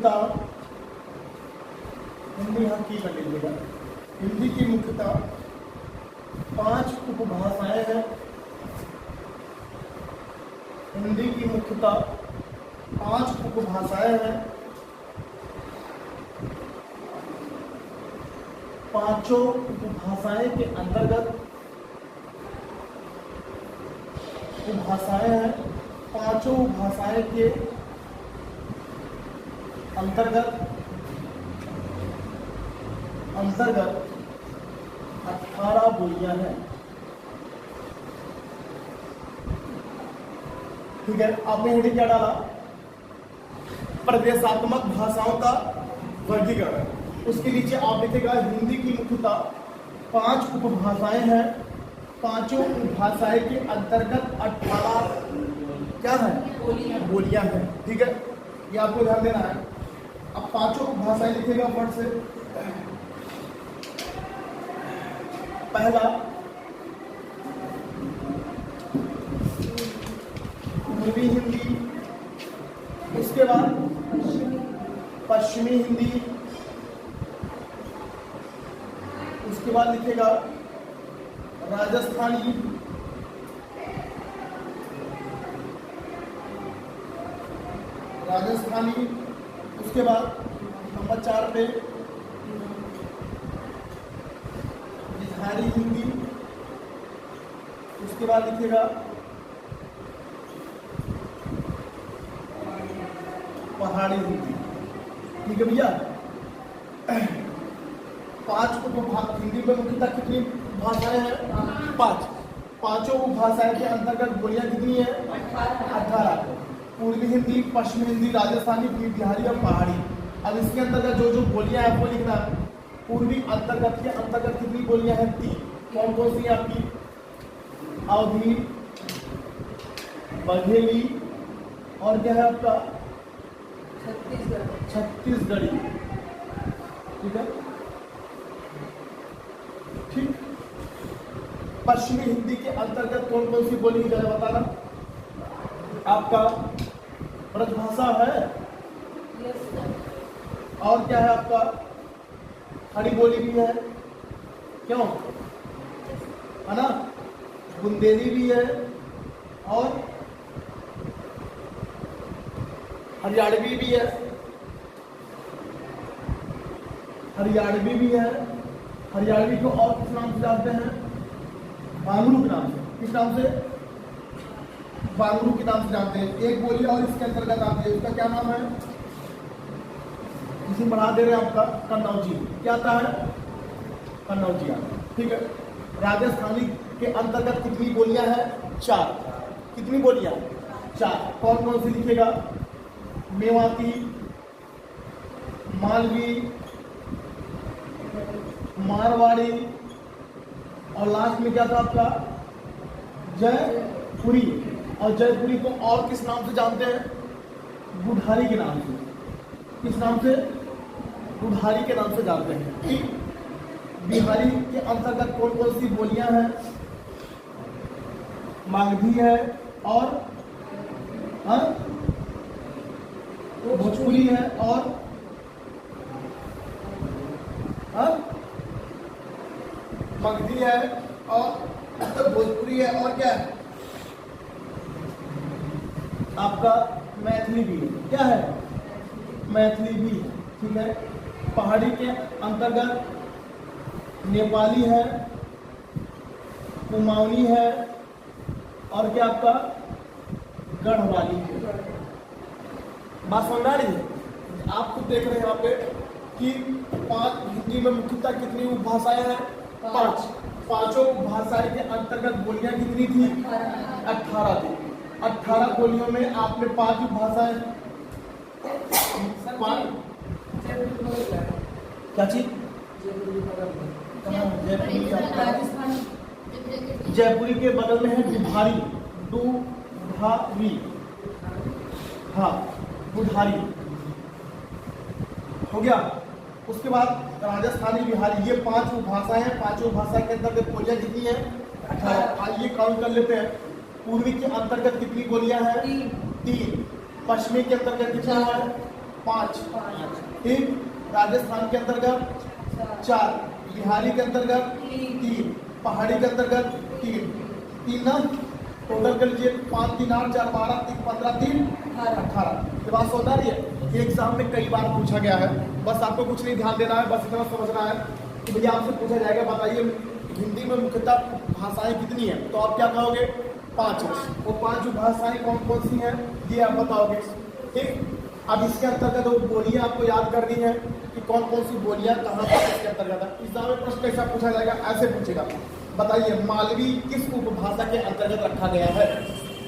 मुख्यतः हिंदी यहाँ की कर लीजिएगा। हिंदी की मुख्यतः 5 उपभाषाएं हैं। हिंदी की मुख्यतः 5 उपभाषाएं हैं। पांचों उपभाषाएं के अंतर्गत उपभाषाएं हैं। पांचों भाषाएं के अंतर्गत 18 बोलियां हैं। ठीक है, आपने हेडिंग क्या डाला? प्रदेशात्मक भाषाओं का वर्गीकरण। उसके नीचे आप लिखेगा हिंदी की मुख्यतः 5 उपभाषाएं हैं। पांचों उपभाषाएं के अंतर्गत 18 क्या है? बोलियां हैं। ठीक है, ये आपको ध्यान देना है। अब पांचों उपभाषाएं लिखेगा फट से। पहला पूर्वी हिंदी, उसके बाद पश्चिमी हिंदी, उसके बाद लिखेगा राजस्थानी, उसके बाद नंबर 4 पे बिहारी हिंदी, उसके बाद लिखेगा पहाड़ी हिंदी। ठीक है भैया, 5 हिंदी में मुख्यतः कितनी भाषाएं हैं? 5। पांचों भाषाएं के अंतर्गत बोलियां कितनी है? 18। पूर्वी हिंदी, पश्चिमी हिंदी, राजस्थानी, बिहारी और पहाड़ी। अब इसके अंतर्गत जो जो बोलियां हैं वो लिखना है। पूर्वी अंतर्गत के अंतर्गत कितनी बोलियां हैं? 3। कौन कौन सी आपकी? अवधी, बघेली और क्या है आपका? छत्तीसगढ़ी। ठीक है, ठीक। पश्चिमी हिंदी के अंतर्गत कौन कौन सी बोली जरा बताना। आपका ब्रजभाषा है और क्या है आपका? खड़ी बोली भी है, क्यों है ना? बुंदेली भी है और हरियाणवी भी है। हरियाणवी को और किस नाम से जानते हैं? बांगरू के नाम से। किस नाम से? बांगरू के नाम से जानते हैं। एक बोली और इसके अंतर्गत आती है, उसका क्या नाम है? इसी बढ़ा दे रहे हैं आपका कन्नौजी। क्या आता है? कन्नौजिया। ठीक है, राजस्थानी के अंतर्गत कितनी बोलियां हैं? 4। कितनी बोलियां? 4। कौन कौन सी लिखेगा? मेवाती, मालवी, मारवाड़ी और लास्ट में क्या था आपका? जयपुरी। और जयपुरी को और किस नाम से जानते हैं? बुढ़ारी के नाम से। किस नाम से? बुढ़ारी के नाम से जानते हैं। ठीक। बिहारी के अंतर्गत कौन कौन सी बोलियां हैं? मागधी है और भोजपुरी है और मगधी है और भोजपुरी है और क्या है आपका? मैथिली भी। क्या है? मैथिली भी। ठीक है, पहाड़ी के अंतर्गत नेपाली है, कुमाऊनी है और क्या आपका? गढ़वाली है। बात समझ आ रही है? आप खुद देख रहे हैं यहाँ पे कि 5 हिंदी में मुख्यतः कितनी उपभाषाएं हैं? 5। पांचों भाषाएं के अंतर्गत बोलियां कितनी थी? 18 थी। 18 बोलियों में आपने 5 भाषाएं क्या चीज? जयपुरी के बगल में है बुढ़ारी। हाँ, बुढ़ारी हो गया। उसके बाद राजस्थानी, बिहारी, ये 5 भाषाएं हैं। 5 भाषा के अंतर्गत बोलियां कितनी है? 18। आइए काउंट कर लेते हैं। पूर्वी के अंतर्गत कितनी बोलियां हैं? 3। पश्चिमी के अंतर्गत कितना है? 5, ठीक। राजस्थान के अंतर्गत 4, बिहारी के अंतर्गत 3, पहाड़ी के अंतर्गत 3 ना, टोटल कर लीजिए 5 3 8 4 12 3 15 3 18। ये बात समझ आ रही है। ये एग्जाम में कई बार पूछा गया है, बस आपको कुछ नहीं ध्यान देना है, बस इतना समझना है कि भैया आपसे पूछा जाएगा बताइए हिंदी में मुख्यतः भाषाएं कितनी है, तो आप क्या कहोगे 5 है। वो 5 भाषाएं कौन कौन सी हैं ये आप बताओगे, ठीक। अब इसके अंतर्गत वो बोलियां आपको याद करनी है कि कौन कौन सी बोलियां कहाँ पर इसके अंतर्गत है। एग्जाम में प्रश्न कैसा पूछा जाएगा, ऐसे पूछेगा बताइए मालवी किस उपभाषा के अंतर्गत रखा गया है,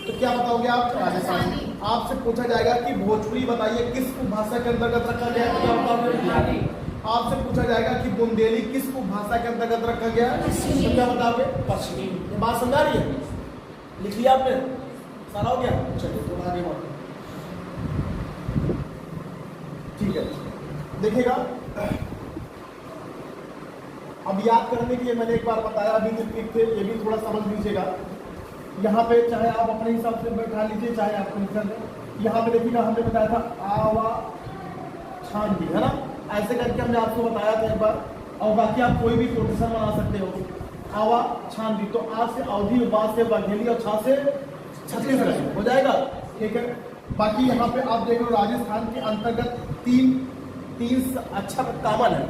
तो क्या बताओगे आप राजस्थानी। आपसे पूछा जाएगा कि भोजपुरी बताइए किस उपभाषा के अंतर्गत रखा गया है, तो क्या बताओगे। आपसे पूछा जाएगा कि बुंदेली किस उपभाषा के अंतर्गत रखा गया है, तो क्या बताओगे पश्चिमी। ये बात समझा रही है, लिख लिया आपने, सारा हो गया। चलिए तो आगे बढ़ते ठीक है। देखिएगा अब याद करने के लिए मैंने एक बार बताया, अभी थे ये भी थोड़ा समझ लीजिएगा। यहाँ पे चाहे आप अपने हिसाब से बैठा लीजिए, चाहे आपको निकल दे। यहाँ पे देखिएगा हमने बताया था आवा छान भी, है ना, ऐसे करके हमने आपको बताया था एक बार। और बाकी आप कोई भी कोटेशन बना सकते हो, आवा छान भी। तो आ से अवधि, बा से बघेली और छा से छत्तीसगढ़ हो जाएगा, ठीक है। बाकी यहाँ पे आप देख लो राजस्थान के अंतर्गत तीन अक्षर कॉमन है।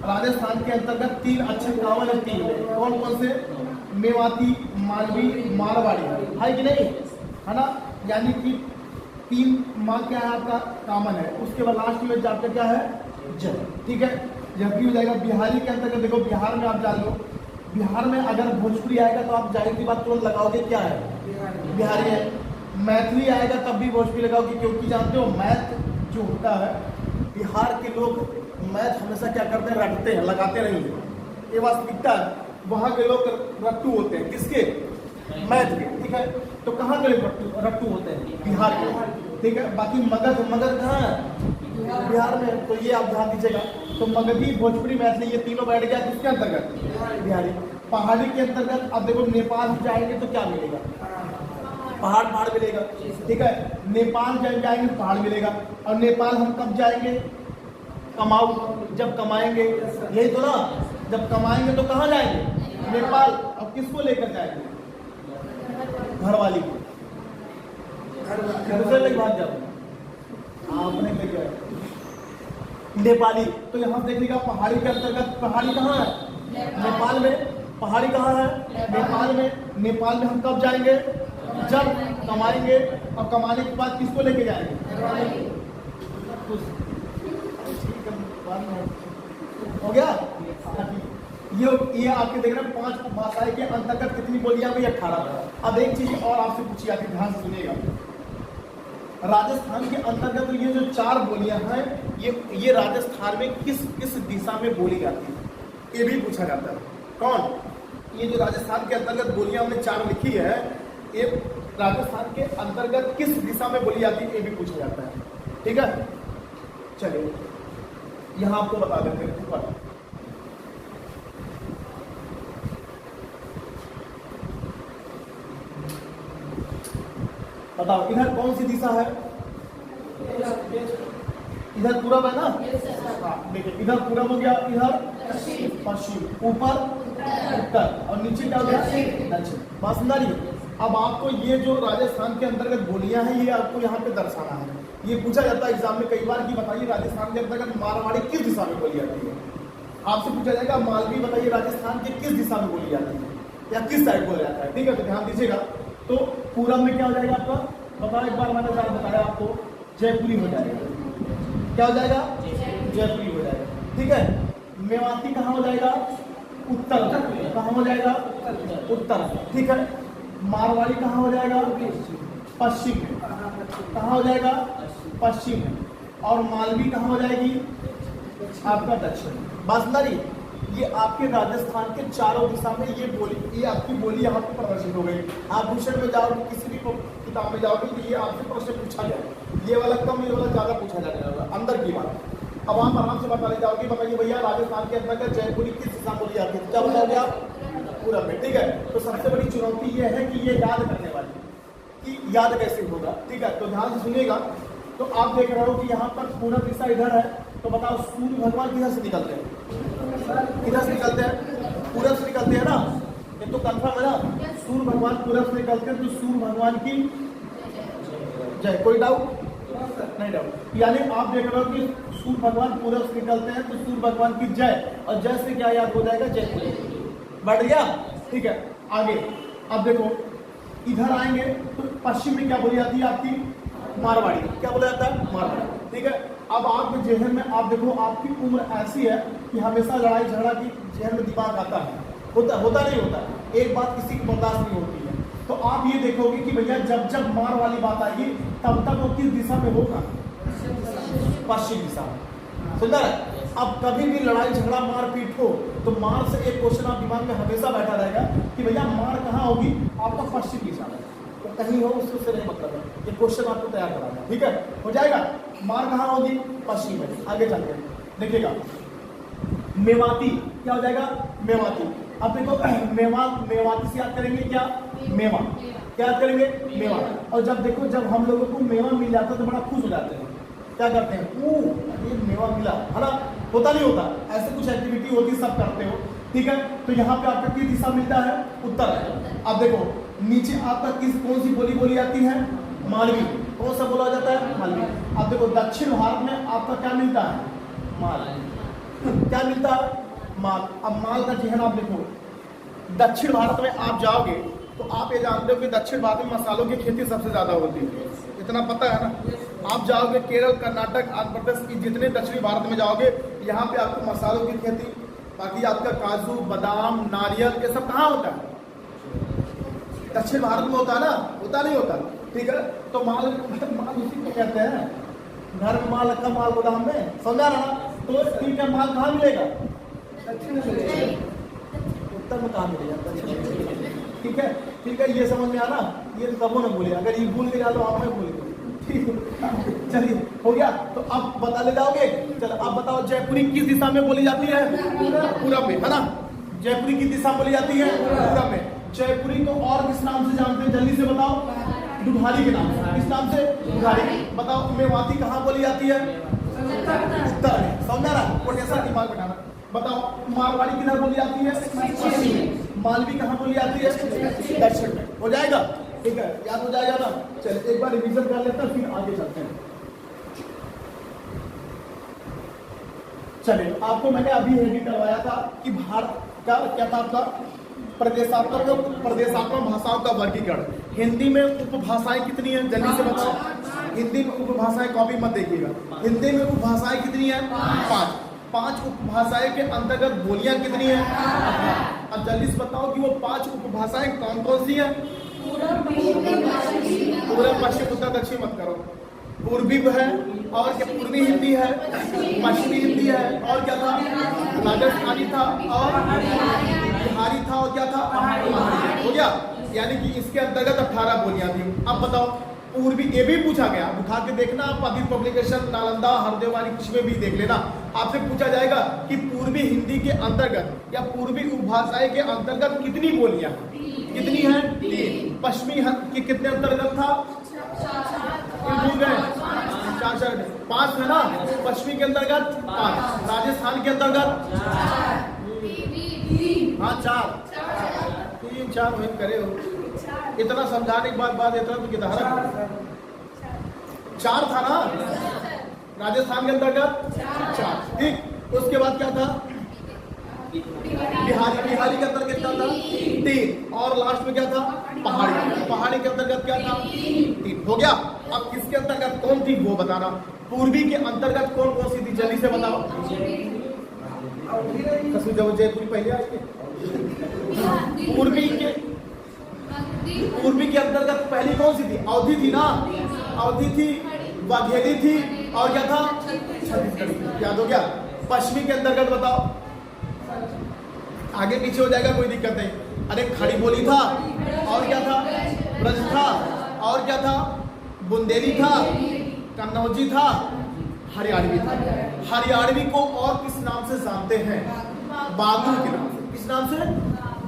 राजस्थान के अंतर्गत 3 अक्षर कॉमन है। 3 कौन कौन से, मेवाती, मालवी, मारवाड़ी, है कि नहीं, है ना। यानी कि 3 माँ क्या है आपका कॉमन है। उसके बाद लास्ट में आपका क्या है ज, ठीक है। जबकि हो जाएगा बिहारी के अंतर्गत, देखो बिहार में आप जान लो, बिहार में अगर भोजपुरी आएगा तो आप जाहिर की बात तुरंत लगाओगे क्या है बिहारी है। मैथिली आएगा तब भी भोजपुरी लगाओगे, क्योंकि जानते हो मैथ जो होता है बिहार के लोग मैथ हमेशा क्या करते हैं, रटते हैं, लगाते नहीं है, ये वास्तविकता है। वहाँ के लोग रट्टू होते हैं, किसके, मैथ के, ठीक है। तो कहाँ के लोग रट्टू होते हैं, बिहार के, ठीक है। बाकी मगध कहाँ है, बिहार में, तो ये आप ध्यान दीजिएगा। तो मगधी, भोजपुरी, मैथिली ये तीनों बैठ गया किसके अंतर्गत, बिहारी। पहाड़ी के अंतर्गत अब देखो नेपाल जाएंगे तो क्या मिलेगा, पहाड़ मिलेगा, ठीक है। नेपाल जब जाएंगे पहाड़ मिलेगा। और नेपाल हम कब जाएंगे, कमाऊ, जब कमाएंगे, यही तो ना, जब कमाएंगे तो कहाँ जाएंगे, नेपाल। अब किसको लेकर जाएंगे, घरवाली को, दूसरे लेके भाग जाओ, आपने लेकर नेपाली। तो यहाँ देखिएगा पहाड़ी के अंतर्गत, पहाड़ी कहाँ है, नेपाल में। पहाड़ी कहाँ है, नेपाल में। नेपाल में हम कब जाएंगे, जब कमाएंगे। और कमाने के बाद किसको लेके जाएंगे, हो गया। ये आपके देख रहे हैं 5 भाषाएं के अंतर्गत कितनी बोलियां गई, 18। अब एक चीज और आपसे पूछी आती, ध्यान से सुनिएगा। राजस्थान के अंतर्गत ये जो 4 बोलियां हैं, ये राजस्थान में किस दिशा में बोली जाती है, ये भी पूछा जाता है। कौन, ये जो राजस्थान के अंतर्गत बोलियां हमने 4 लिखी है, ये राजस्थान के अंतर्गत किस दिशा में बोली जाती है, ये भी पूछा जाता है, ठीक है। चलिए यहां आपको बता देते हैं। बताओ इधर कौन सी दिशा है, इधर पूरब है ना, हाँ देखिए इधर पूरब हो गया, इधर पश्चिम, ऊपर उत्तर और नीचे क्या हो गया दक्षिण। बात समझ रही है। अब आपको ये जो राजस्थान के अंतर्गत बोलियां हैं, ये आपको यहाँ पे दर्शाना है। ये पूछा जाता है एग्जाम में कई बार कि बताइए राजस्थान के अंतर्गत मारवाड़ी किस दिशा में बोली जाती है। आपसे पूछा जाएगा मालवी बताइए राजस्थान के किस दिशा में बोली जाती है या किस साइड बोला जाता है, ठीक है। तो ध्यान दीजिएगा। तो पूरब में क्या हो जाएगा आपका, बताओ एक बार मैंने बताया आपको, जयपुरी हो जाएगा। क्या हो जाएगा, जयपुरी हो जाएगा, ठीक है। मेवाती कहाँ हो जाएगा, उत्तर। कहाँ हो जाएगा, उत्तर, ठीक है। मारवाड़ी कहाँ हो जाएगा, पश्चिम। कहाँ हो जाएगा, पश्चिम। और मालवी कहाँ हो जाएगी, आपका दक्षिण। बासंदारी ये आपके राजस्थान के चारों दिशा में ये आपकी बोली यहाँ पे प्रदर्शित हो गई। आप भूषण में जाओगे, किसी भी किताब में जाओगे तो ये आपसे प्रश्न पूछा जाए, ये वाला कम, ये वाला ज्यादा पूछा जाएगा, अंदर की बात। अब आप आराम से बता ले जाओगे, बताइए भैया राजस्थान के अंदर जयपुरी किस दिशा बोली जाती है, क्या बताओगे आप, पूरब में, ठीक है। तो सबसे बड़ी चुनौती ये है कि ये याद करने वाली, कि याद कैसे होगा, ठीक है। तो ध्यान से सुनिएगा। तो आप देख रहे हो कि यहाँ पर पूरब दिशा इधर है, तो बताओ सूर्य भगवान किधर से निकलते हैं? किधर से निकलते हैं? पूरब से निकलते हैं ना, ये तो कंफर्म है ना। सूर्य भगवान पूरब से निकलते हैं, तो सूर्य भगवान की जय। कोई डाउट नहीं? डाउट। यानी आप देख रहे हो कि सूर्य भगवान पूरब से निकलते हैं, तो सूर्य भगवान की जय, और जय से क्या याद हो जाएगा? जय। बढ़ गया, ठीक है। आगे अब देखो, इधर आएंगे तो पश्चिम में क्या बोली जाती है आपकी? मारवाड़ी। क्या बोला जाता है? मारवाड़ी, ठीक है। अब आपके जहन में आप देखो, आपकी उम्र ऐसी है कि हमेशा लड़ाई झगड़ा की जहन में दिमाग आता है, होता नहीं होता, एक बात किसी की बर्दाश्त नहीं होती है। तो आप ये देखोगे कि भैया जब जब मार वाली बात आएगी तब तक वो किस दिशा में होगा? पश्चिम दिशा में। सुंदर है। अब कभी भी लड़ाई झगड़ा मारपीट हो तो मार से एक क्वेश्चन आप दिमाग में हमेशा बैठा रहेगा कि भैया मार कहाँ होगी? आपका पश्चिम दिशा में, तो कहीं हो उससे नहीं मतलब है, ये क्वेश्चन आपको तैयार कराना, ठीक है? हो जाएगा। मार कहाँ होगी? पश्चिम में। आगे चलते हैं, देखिएगा मेवाती। क्या हो जाएगा? मेवाती। अब देखो मेवाती से याद करेंगे क्या? मेवा। क्या याद करेंगे? मेवा। और जब देखो, जब हम लोगों को मेवा मिल जाता है तो बड़ा खुश हो जाते हैं, क्या करते हैं? ये मेवा मिला है ना। होता नहीं होता, ऐसे कुछ एक्टिविटी होती, सब करते हो, ठीक है। तो यहाँ पे आपका किस दिशा मिलता है? उत्तर है। अब देखो नीचे आपका कौन सी बोली जाती है? मालवी। कौन सा बोला जाता है? मालवी। अब देखो दक्षिण भारत में आपका क्या मिलता है? माल। क्या मिलता है? माल। अब माल का चिन्ह आप देखो, दक्षिण भारत में आप जाओगे तो आप ये जानते हो कि दक्षिण भारत में मसालों की खेती सबसे ज्यादा होती है, इतना पता है ना। आप जाओगे केरल, कर्नाटक, आंध्र प्रदेश की जितने दक्षिणी भारत में जाओगे, यहाँ पे आपको मसालों की खेती, बाकी आपका काजू, बादाम, नारियल, ये सब कहाँ होता है? दक्षिण भारत में होता है ना, होता नहीं होता, ठीक है। तो माल उसी को कहते हैं, घर में माल रखा, माल गोदाम में, समझा रहा? तो ठीक है, माल कहाँ मिलेगा? दक्षिण में। उत्तर में कहाँ मिलेगा? ठीक है, ठीक है, ये समझ में आना। ये सबों ने बोले, अगर ये भूल गया तो आप में भूल गए, ठीक है। चलिए हो गया। तो अब बता ले जाओगे। चलो अब बताओ, जयपुरी किस दिशा में बोली जाती है? पूरब में, है ना। जयपुरी किस दिशा में बोली जाती है? पूरब में। जयपुरी को और किस नाम से जानते हैं? जल्दी से बताओ। दुधारी के नाम से। किस नाम से? दुधारी। बताओ मेवाती कहाँ बोली जाती है? उत्तर में। समझा रहा? पोटेंशियल दिमाग बैठाना। बताओ मारवाड़ी किधर बोली जाती है? पश्चिम में। मालवी कहाँ बोली जाती है? दक्षिण में। हो जाएगा, ठीक है, याद हो जाएगा ना। चलिए एक बार रिवीजन कर लेते हैं, फिर आगे चलते हैं। चलिए, आपको मैंने अभी हेडिंग करवाया था कि भारत का क्या था आपका? प्रदेशात्मक भाषाओं का वर्गीकरण। हिंदी में उपभाषाएं कितनी हैं? जल्दी से बताओ। हिंदी में उपभाषाएं, कॉपी मत देखिएगा। हिंदी में उपभाषाएं कितनी हैं? 5। 5 उपभाषाएं के अंतर्गत बोलियां कितनी हैं? अब जल्दी से बताओ कि वो 5 उपभाषाएं कौन कौन सी हैं? पूर्व, पश्चिम, उत्तर, दक्षिण मत करो। पूर्वी है, और क्या? पूर्वी हिंदी है, पश्चिमी हिंदी है, और क्या था? राजस्थानी था, और बिहारी था, और क्या था? हो गया। यानी कि इसके अंतर्गत 18 बोलियां थी। अब बताओ पूर्वी, ये भी पूछा गया, उठा के देखना आप, अभी पब्लिकेशन नालंदा, हरदेवानी, कुछ में भी देख लेना। आपसे पूछा जाएगा कि पूर्वी हिंदी के अंतर्गत या पूर्वी उपभाषाएं के अंतर्गत कितनी बोलियां? कितनी है? 3। पश्चिमी के कितने अंतर्गत था? 5 है ना। पश्चिमी के अंतर्गत 5, राजस्थान के अंतर्गत 4। 3-4 वही करे हो। इतना समझाने के बाद इतना तो किधर 4 था ना। राजस्थान के अंतर्गत 4, ठीक। उसके बाद क्या था? बिहारी के अंतर्गत क्या था? 3। और लास्ट में क्या था? पहाड़ी के अंतर्गत क्या था? 3। हो गया। अब किसके अंतर्गत कौन थी वो बताना। पूर्वी के अंतर्गत कौन कौन सी थी? जल्दी से बताओ। जयपुरी पहले आएगी। पूर्वी के अंतर्गत पहली कौन सी थी? अवधी थी ना। अवधी थी, वाघेली थी, और क्या था? छत्तीसगढ़ी। याद हो गया। पश्चिमी के अंतर्गत बताओ। आगे पीछे हो जाएगा, कोई दिक्कत नहीं। अरे खड़ी बोली था, और क्या था? ब्रज था, और क्या था? बुंदेली था, कन्नौजी था, हरियाणवी था। हरियाणवी को और किस नाम से जानते हैं? बांगरू के नाम से। किस नाम से?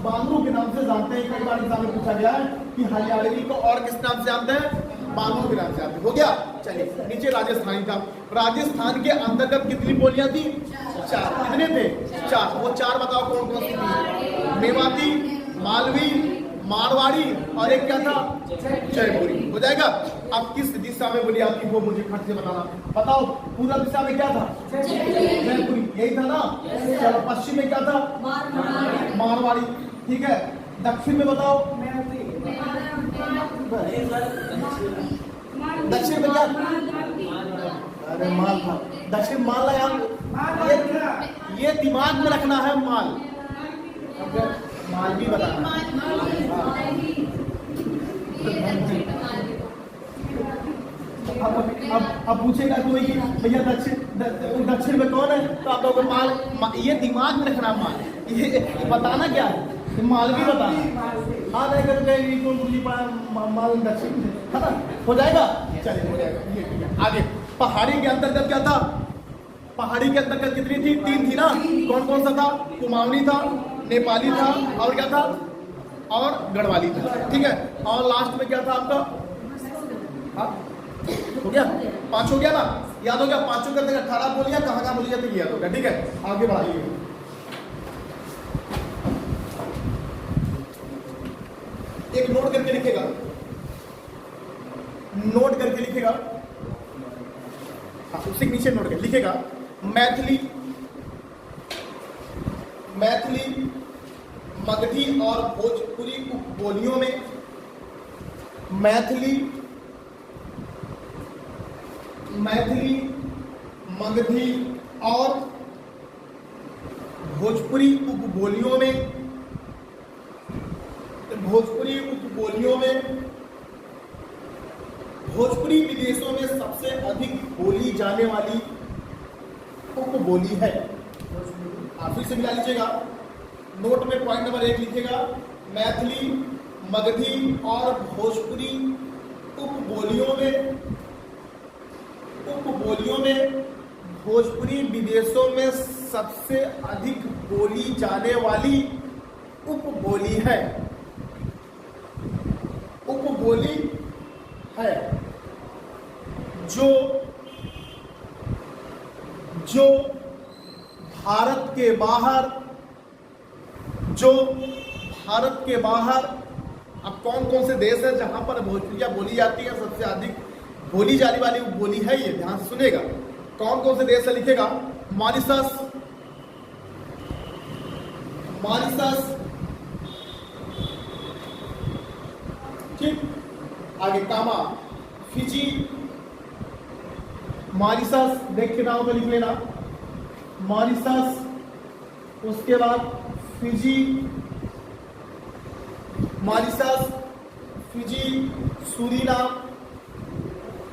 बांगरू के नाम से जानते हैं। कई बार एग्जाम में पूछा गया है कि हरियाणवी को और किस नाम से जानते हैं? बांगरू के नाम से आते। हो गया। चलिए नीचे राजस्थानी का। राजस्थान के अंतर्गत कितनी बोलियां थी? 4। कितने थे? 4। वो 4 बताओ कौन कौन सी थी? मेवाती, मालवी, मारवाड़ी और एक क्या था? जयपुरी। हो जाएगा। अब किस दिशा में बोली आती है वो मुझे खट से बताना। बताओ पूरा दिशा में क्या था? जयपुरी। यही था ना? चलो पश्चिम में क्या था? मारवाड़ी। ठीक है। दक्षिण में बताओ। दक्षिण में क्या? अरे माल था। दक्षिण माल आया। ये दिमाग में रखना है माल। माल भी बताना। अब पूछेगा कोई कि भैया दक्षिण में कौन है, तो आप लोगों को ये दिमाग में रखना माल। ये बताना क्या है? माल भी बताना। हाँ नहीं करके माल दक्षिण है ना। हो जाएगा। चलिए हो जाएगा। ये आगे पहाड़ी के अंतर्गत क्या था? पहाड़ी के अंतर्गत कितनी थी? 3 थी ना। कौन कौन सा था? कुमाऊनी था, नेपाली था और क्या था? और गढ़वाली था। ठीक है। और लास्ट में क्या था आपका? हाँ हो गया। 5 हो गया ना। याद हो गया? 5 करते 18 बोलिए। कहाँ बोली जाती है याद हो गया। ठीक है। आगे बढ़ाइए। एक नोट करके लिखेगा। नोट करके लिखेगा। हाँ उससे नीचे नोट करके लिखेगा। मैथिली, मगधी और भोजपुरी उपबोलियों में, मैथिली, मगधी और भोजपुरी उपबोलियों में, भोजपुरी विदेशों में सबसे अधिक बोली जाने वाली उपबोली है। आप फिर से मिला लीजिएगा। नोट में पॉइंट नंबर 1 लिखिएगा। मैथिली, मगधी और भोजपुरी उपबोलियों में भोजपुरी विदेशों में सबसे अधिक बोली जाने वाली उपबोली है। उपबोली है जो भारत के बाहर अब कौन कौन से देश है जहां पर भोजपुरिया बोली जाती है? सबसे अधिक बोली जाने वाली बोली है ये। ध्यान से सुनेगा। कौन कौन से देश है लिखेगा। मॉरिशस, ठीक। आगे कामा, फिजी, मॉरिशस देख के नाम पे लिख लेना। मॉरिशस, उसके बाद फिजी, मॉरिशस, फिजी, सूरीनाम।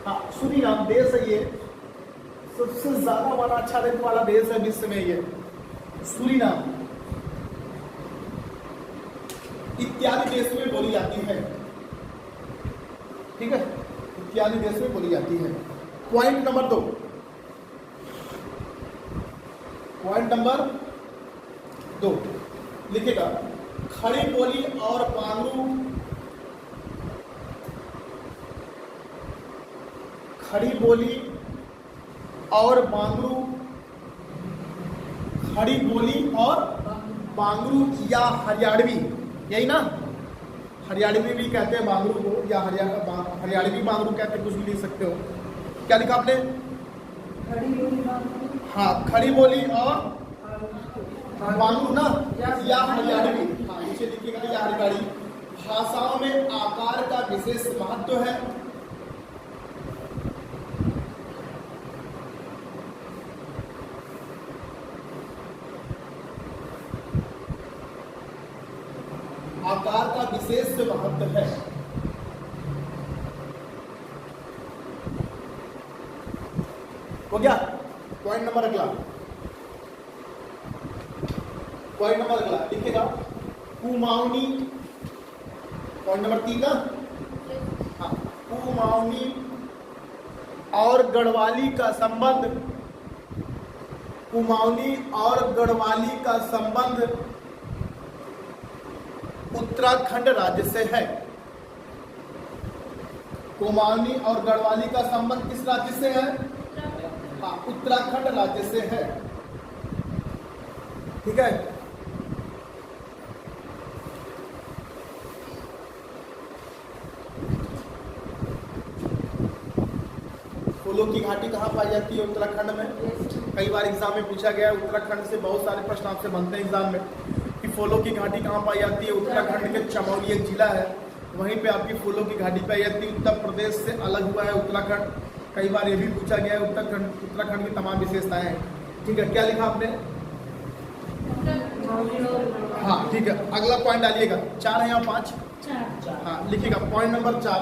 हाँ सूरीनाम देश है ये। सबसे ज्यादा वाला अच्छा रेट वाला देश है विश्व में ये सूरीनाम। इत्यादि देश में बोली जाती है। ठीक है। इत्यादि देश में बोली जाती है। Point number 2। पॉइंट नंबर 2 लिखेगा। खड़ी बोली और बांगरू, खड़ी बोली और बांगरू, खड़ी बोली और बांगरू या हरियाणवी, यही ना? हरियाणवी भी कहते हैं बांगरू को, या हरियाणवी बांगरू कहते हैं, कुछ भी लिख सकते हो। क्या लिखा आपने? हाँ खड़ी बोली और बांगरू ना, या हरियाणवी। हाँ नीचे लिखिएगा या हरियाणवी। भाषाओं में आकार का विशेष महत्व है। आकार का विशेष महत्व है। हो गया। पॉइंट नंबर अगला। पॉइंट नंबर अगला लिखेगा। कुमाऊनी, पॉइंट नंबर 3 ना। हाँ कुमाऊनी और गढ़वाली का संबंध, कुमाऊनी और गढ़वाली का संबंध उत्तराखंड राज्य से है। कुमाऊनी और गढ़वाली का संबंध किस राज्य से है? हाँ, उत्तराखंड राज्य से है। ठीक है। फूलों की घाटी कहाँ पाई जाती है? उत्तराखंड में। कई बार एग्जाम में पूछा गया है, उत्तराखंड से बहुत सारे प्रश्न आपसे बनते हैं एग्जाम में कि फूलों की घाटी कहाँ पाई जाती है। उत्तराखंड के चमोली एक जिला है, वहीं पे आपकी फूलों की घाटी पाई जाती है। उत्तर प्रदेश से अलग हुआ है उत्तराखंड। कई बार ये भी पूछा गया है उत्तराखंड की तमाम विशेषताएं हैं। ठीक है, क्या लिखा आपने? हाँ ठीक है, अगला पॉइंट डालिएगा। 4 है या 5? हाँ लिखिएगा। पॉइंट नंबर 4,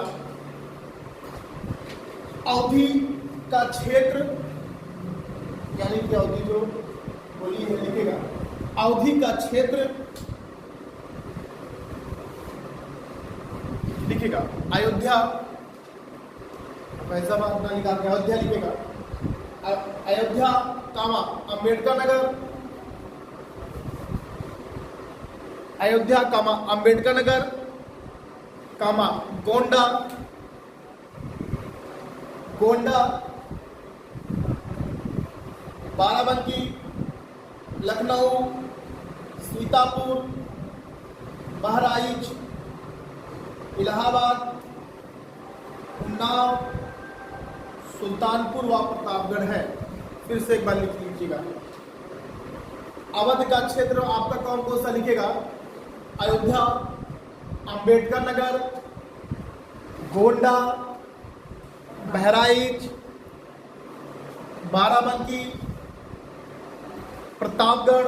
अवधि का क्षेत्र, यानी कि अवधि जो बोली है लिखेगा, अवधि का क्षेत्र लिखेगा अयोध्या, फैजाबाद ना लिखा के अयोध्या लिखेगा। अयोध्या कामा अंबेडकर नगर, अयोध्या कामा अंबेडकर नगर कामा गोंडा, गोंडा, बाराबंकी, लखनऊ, सीतापुर, बहराइच, इलाहाबाद, उन्नाव, सुल्तानपुर व प्रतापगढ़ है। फिर से एक बार लिख लीजिएगा। अवध का क्षेत्र आपका कौन कौन सा लिखेगा? अयोध्या, अंबेडकर नगर, गोंडा, बहराइच, बाराबंकी, प्रतापगढ़,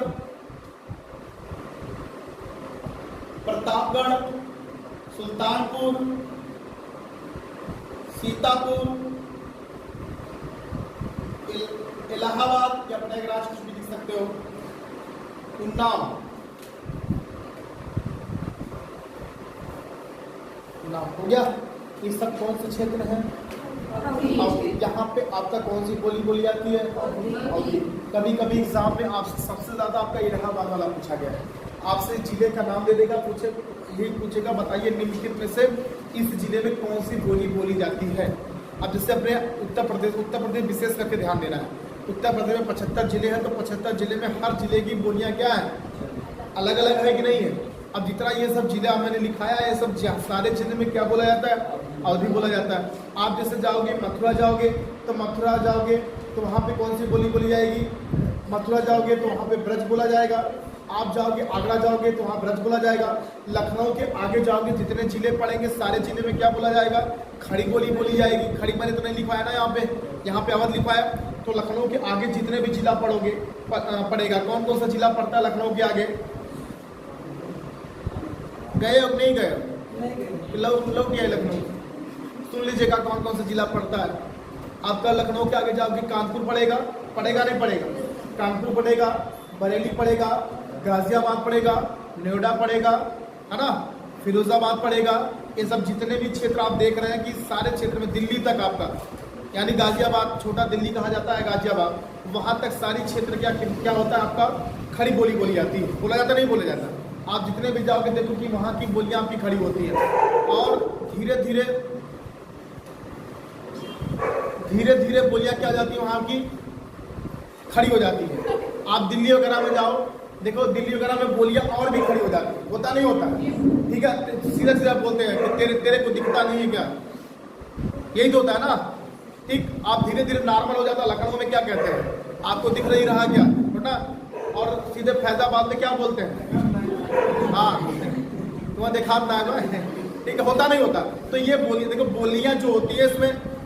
सुल्तानपुर, सीतापुर, इलाहाबाद या प्रयागराज, कुछ भी लिख सकते हो, उन्नाव, हो गया। ये सब कौन से क्षेत्र हैं? यहाँ पे आपका कौन सी बोली बोली जाती है? कभी कभी एग्जाम में आपसे सबसे ज्यादा आपका इलाहाबाद वाला पूछा गया है। आपसे जिले का नाम दे देगा, यही पूछेगा बताइए निम्नलिखित में से इस जिले में कौन सी बोली बोली जाती है। अब जैसे अपने उत्तर प्रदेश विशेष करके ध्यान देना है। उत्तर प्रदेश में 75 जिले हैं, तो 75 जिले में हर जिले की बोलियां क्या है? अलग अलग है कि नहीं है? अब जितना ये सब जिला मैंने लिखाया है, ये सब सारे जिले में क्या बोला जाता है? अवधि बोला जाता है। आप जैसे जाओगे मथुरा जाओगे तो वहाँ पे कौन सी बोली बोली जाएगी? मथुरा जाओगे तो वहाँ पे ब्रज बोला जाएगा। आप जाओगे आगरा जाओगे तो वहाँ ब्रज बोला जाएगा। लखनऊ के आगे जाओगे, जितने जिले पड़ेंगे सारे जिले में क्या बोला जाएगा? खड़ी बोली बोली जाएगी। खड़ी मैंने तो नहीं लिखवाया ना यहाँ पे अवध लिखवाया। तो लखनऊ के आगे जितने भी जिला पड़ेगा, कौन कौन सा जिला पड़ता है लखनऊ के आगे? गए अब नहीं गए? लोग गए लखनऊ, सुन लीजिएगा कौन कौन सा जिला पड़ता है। आपका लखनऊ के आगे जाओगे कानपुर पड़ेगा नहीं पड़ेगा? कानपुर पड़ेगा, बरेली पड़ेगा, गाजियाबाद पड़ेगा, नोएडा पड़ेगा, है ना, फिरोजाबाद पड़ेगा। ये सब जितने भी क्षेत्र आप देख रहे हैं कि सारे क्षेत्र में दिल्ली तक आपका, यानी गाजियाबाद, छोटा दिल्ली कहा जाता है गाजियाबाद, वहाँ तक सारी क्षेत्र क्या होता है आपका? खड़ी बोली बोली जाती है। बोला जाता नहीं बोला जाता? आप जितने भी जाओगे देखो कि वहाँ की बोलियां आपकी खड़ी होती हैं और धीरे धीरे बोलियां क्या जाती है वहाँ की? खड़ी हो जाती है। आप दिल्ली वगैरह में जाओ, देखो दिल्ली वगैरह में बोलियां और भी खड़ी हो जाती है। होता नहीं होता? ठीक है, सीधा बोलते हैं कि तेरे को दिखता नहीं है क्या? यही तो होता है ना। ठीक, आप धीरे धीरे नॉर्मल हो जाता है। लखनऊ में क्या कहते हैं? आपको दिख नहीं रहा क्या? ना, और सीधे फैजाबाद में क्या बोलते हैं? हाँ, तुम्हें देखा ना है। ठीक है, होता नहीं होता? तो ये देखो बोलियां जो होती है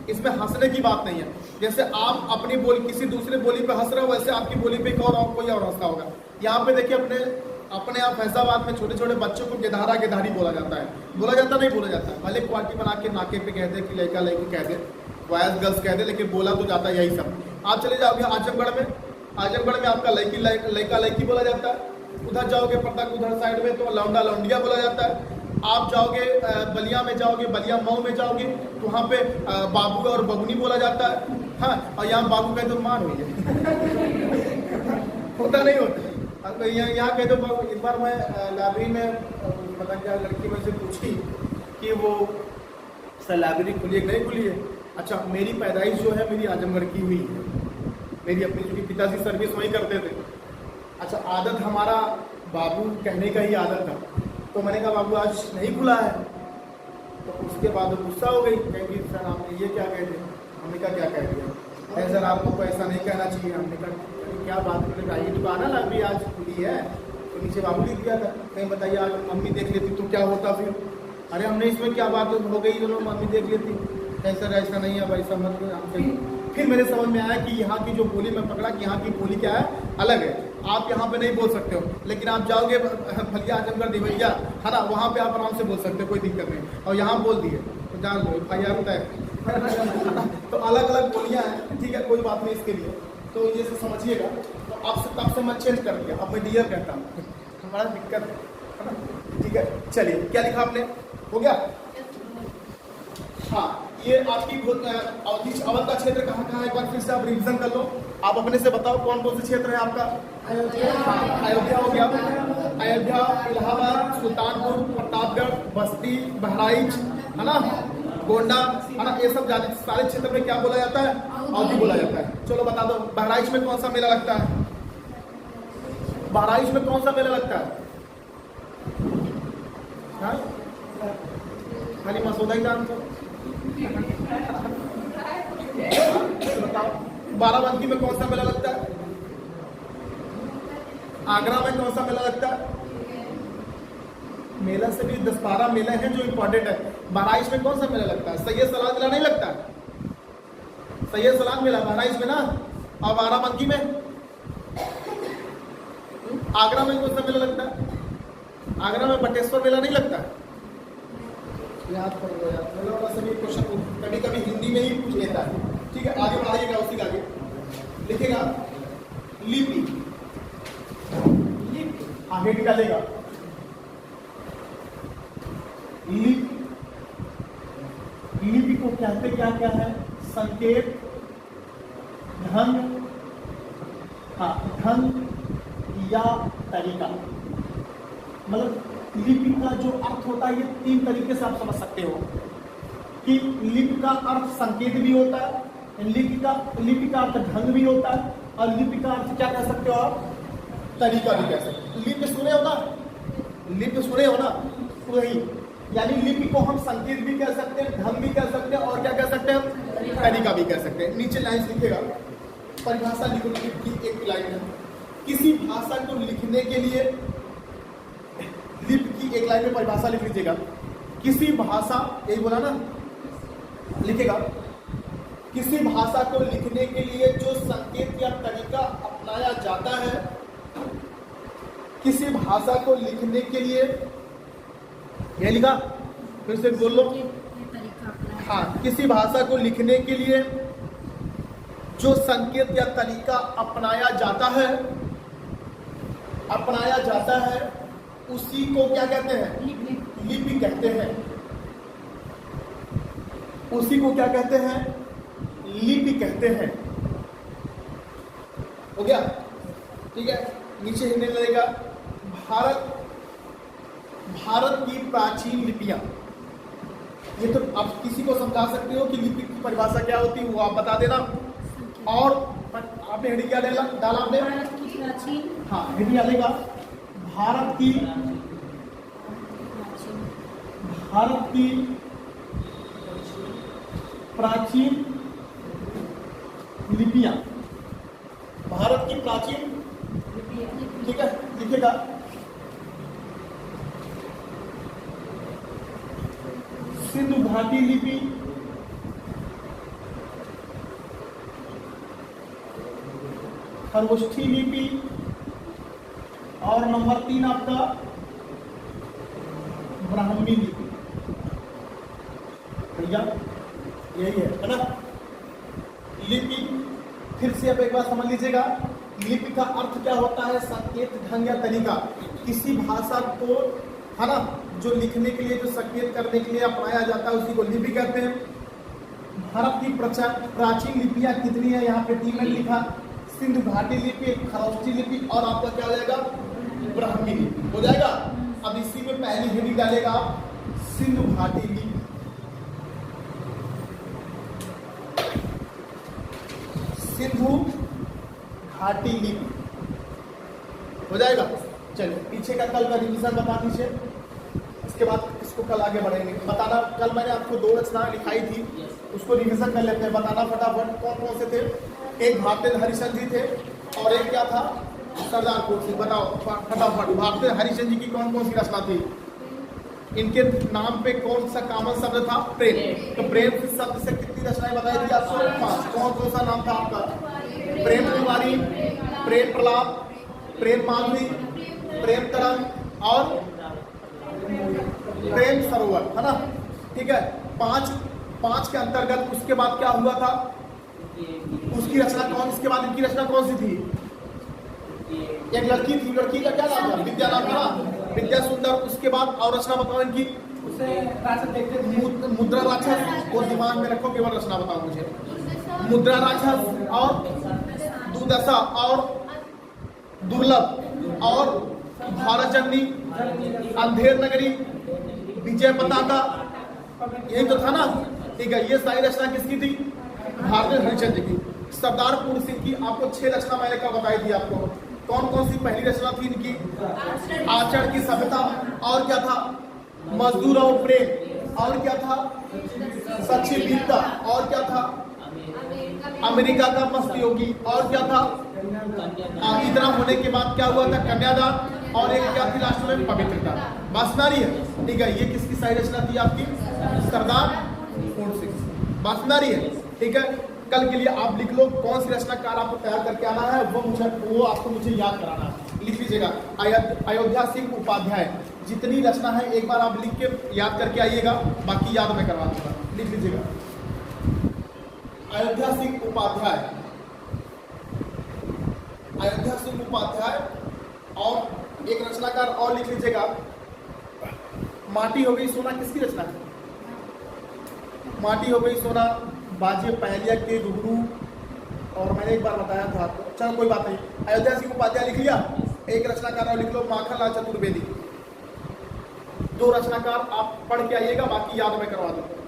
इसमें हंसने की बात नहीं है। जैसे आप अपनी बोली किसी दूसरे बोली पे हंस रहे हो, वैसे आपकी बोली पे कोई और हंसता होगा। यहाँ पे देखिए अपने आप फैजाबाद में छोटे छोटे बच्चों को गिधारी बोला जाता है। बोला जाता नहीं बोला जाता? भले क्वालिटी बना के नाके पे कहते कि लड़का लड़की कहते, बॉयज गर्ल्स कहते, लेकिन बोला तो जाता यही सब। आप चले जाओगे आजमगढ़ में आपका लड़का लड़की बोला जाता है। उधर जाओगे प्रताप उधर साइड में तो लौंडा लौंडिया बोला जाता है। आप जाओगे बलिया में जाओगे, बलिया मऊ में जाओगे तो वहाँ पे बाबू और बबुनी बोला जाता है। हाँ, और यहाँ बाबू कहे तो मान हुई है। होता नहीं होता? यहाँ कहे तो एक बार मैं लाइब्रेरी में मतलब क्या लड़की में से पूछी कि वो सर लाइब्रेरी खुली है नहीं खुली है? अच्छा, मेरी पैदाइश जो है मेरी आजमगढ़ की हुई है, मेरी अपनी चूँकि पिताजी सर्विस वहीं करते थे। अच्छा, आदत हमारा बाबू कहने का ही आदत था, तो मैंने कहा बाबू आज नहीं खुला है, तो उसके बाद गुस्सा हो गई, कहेंगी सर आपने ये क्या कह दिया? हमने कहा क्या कह दिया? अरे सर आपको ऐसा नहीं कहना चाहिए। हमने कहा क्या बात करने का, ये दुकान है लाइब्रेरी आज खुली है, तो नीचे बाबू लिख दिया था, कहीं बताइए आज मम्मी देख लेती तो क्या होता फिर? अरे हमने इसमें क्या बात हो गई, दोनों मम्मी देख लेती। सर ऐसा नहीं है भाई, समझ में। फिर मेरे समझ में आया कि यहाँ की जो बोली मैं पकड़ा कि यहाँ की बोली क्या है, अलग है। आप यहाँ पे नहीं बोल सकते हो, लेकिन आप जाओगे भलिया आजमगढ़ देवैया है ना, वहाँ पे आप आराम से बोल सकते हो, कोई दिक्कत नहीं। और यहाँ बोल दिए तो जान लो FIR होता है। तो अलग अलग बोलियाँ हैं, ठीक है, कोई बात नहीं इसके लिए, तो ये से समझिएगा। तो अब से तब से मैं चेंज कर दिया, अब मैं डियर कहता हूँ, हमारा दिक्कत है ना, ठीक है। चलिए, क्या लिखा आपने, हो गया? हाँ, ये आपकी अवध का क्षेत्र कहाँ कहाँ है, एक बार फिर से आप रिवीजन कर लो। आप अपने से बताओ कौन कौन से क्षेत्र है आपका? अयोध्या हो गया, अयोध्या, इलाहाबाद, सुल्तानपुर, प्रतापगढ़, बस्ती, बहराइच, है ना, गोंडा, है ना, ये सब सारे क्षेत्र में क्या बोला जाता है? अवधी बोला जाता है। चलो बता दो, बहराइच में कौन सा मेला लगता है? बहराइच में कौन सा मेला लगता है? खाली मसौदा ही नाम तो बताओ। बाराबंकी में कौन सा मेला लगता है? आगरा में कौन सा मेला लगता है? मेला से भी 10-12 मेले हैं जो इंपॉर्टेंट है। बहराइच में कौन सा मेला लगता है? सैयद सलाद मेला नहीं लगता है? सैयद सलाद मेला बहराइच में ना, और बाराबंकी में। आगरा में कौन सा मेला लगता है? आगरा में बटेश्वर मेला नहीं लगता है? याद कर लो यार, मेला वाला सभी क्वेश्चन कभी कभी हिंदी में ही पूछ लेता है, ठीक है। आगे बढ़ाइएगा, उसी का आगे लिखेगा लिपि, आगे निकालेगा लिपि। लिपि को कहते क्या क्या है? संकेत, ढंग, हाँ ढंग या तरीका। मतलब लिपि का जो अर्थ होता है, ये 3 तरीके से आप समझ सकते हो कि लिपि का अर्थ संकेत भी होता है, लिपि का अर्थ ढंग भी होता है, और लिपि का अर्थ क्या कह सकते हो आप? तरीका भी कह सकते हो। लिपि सुने हो ना, लिपि सुने हो ना, वही यानी लिपि को हम संकेत भी कह सकते हैं, ढंग भी कह सकते हैं, और क्या कह सकते हैं? तरीका भी कह सकते हैं। नीचे लाइन लिखेगा, परिभाषा लिखो की एक लाइन है। किसी भाषा को लिखने के लिए लिपि की एक लाइन में परिभाषा लिख लीजिएगा। किसी भाषा, यही बोला ना, लिखेगा किसी भाषा को लिखने के लिए जो संकेत या तरीका अपनाया जाता है, किसी भाषा को लिखने के लिए, ये लिखा, फिर से बोल लो। हाँ, किसी भाषा को लिखने के लिए जो संकेत या तरीका अपनाया जाता है, उसी को क्या कहते हैं? लिपि कहते हैं। उसी को क्या कहते हैं? लिपि कहते हैं। हो गया, ठीक है। नीचे हिंदी में लगेगा भारत की प्राचीन लिपियां। ये तो आप किसी को समझा सकते हो कि लिपि की परिभाषा क्या होती है, वो आप बता देना। और आपने हेडिंग क्या डाला आपने? हाँ, हेडिंग डालेगा भारत की प्राचीन लिपियां। भारत की प्राचीन, ठीक है, लिखेगा सिंधु घाटी लिपि, खरगोष्ठी लिपि, और नंबर 3 आपका ब्राह्मी लिपि। भैया यही है ना लिपि। फिर से आप एक बार समझ लीजिएगा, लिपि का अर्थ क्या होता है? संकेत, ढंग या तरीका। किसी भाषा को, है ना, जो लिखने के लिए, जो संकेत करने के लिए अपनाया जाता है, उसी को लिपि कहते हैं। भारत की प्राचीन लिपियां कितनी है? यहाँ पे 3 में लिखा, सिंधु घाटी लिपि, खरगोष्ठी लिपि, और आपका क्या हो जाएगा? ब्राह्मी लिपि हो जाएगा। अब इसी में पहली हेडिंग डालेगा आप सिंधु घाटी लिपि। सिंधु घाटी लिपि हो जाएगा। चलिए पीछे का कल का रिवीजन बता दीजिए, इसके बाद इसको कल आगे बढ़ेंगे। बताना, कल मैंने आपको 2 रचना लिखाई थी, उसको रिवीजन कर लेते हैं। बताना फटाफट कौन कौन से थे। एक भारतेंद्र हरिश्चंद्र जी थे और एक क्या था, सरदार कोट सिंह। बताओ फटाफट, भारतेंद्र हरिश्चंद्र जी की कौन कौन सी रचना थी? इनके नाम पे कौन सा कॉमन शब्द था? प्रेम। तो प्रेम शब्द से कितनी रचनाएं बताई थी आपको? 5। कौन कौन सा नाम था आपका? प्रेम कुमारी, प्रेम प्रलाप, प्रेम माधुरी, प्रेम तरंग और प्रेम सरोवर, है ना? ठीक है, 5 के अंतर्गत उसके बाद क्या हुआ था? उसकी रचना कौन, इसके बाद इनकी रचना कौन सी थी? एक लड़की थी, लड़की का क्या नाम था? विद्या नाम था ना, विद्या सुंदर। उसके बाद और रचना बताओ इनकी। मुद्रा राक्षस, वो दिमाग में रखो, केवल रचना बताओ मुझे। मुद्रा राक्षस और दुर्दशा और दुर्लभ और भारत जननी, अंधेर नगरी, विजय पताका, यही तो था ना? ठीक है, ये सारी रचना किसकी थी? भारतेंद्र हरिश्चंद्र की। सरदार पूर्ण सिंह की आपको 6 रचना मैंने कब बताई थी आपको? कौन कौन सी पहली रचना थी इनकी? आचरण की सभ्यता, और क्या था? मजदूर और प्रेम, और क्या था? सच्ची वीरता, और क्या था? अमेरिका का मस्त योगी, और क्या था? इतना होने के बाद क्या हुआ था? कन्यादान, और एक क्या थी लास्ट में? पवित्रता। बस नारी है। ठीक है, ये किसकी सारी रचना थी आपकी? सरदार पूर्ण सिंह। बस नारी है। ठीक है, कल के लिए आप लिख लो कौन सी रचनाकार आपको तैयार करके आना है, वो आपको मुझे याद कराना है। लिख लीजिएगा, अयोध्या सिंह उपाध्याय। जितनी रचना है एक बार आप लिख के याद करके आइएगा, बाकी याद मैं करवा दूंगा। लिख लीजिएगा, अयोध्या सिंह उपाध्याय, अयोध्या सिंह उपाध्याय। और एक रचनाकार और लिख लीजिएगा, माटी हो गई सोना किसकी रचना है? माटी हो गई सोना बाजे पहलिया के रूबरू, और मैंने एक बार बताया था आपको। चलो कोई बात नहीं, अयोध्या सिंह उपाध्याय लिख लिया। एक रचनाकार और लिख लो, माखनलाल चतुर्वेदी। 2 रचनाकार आप पढ़ के आइएगा, बाकी याद मैं करवा दूंगा।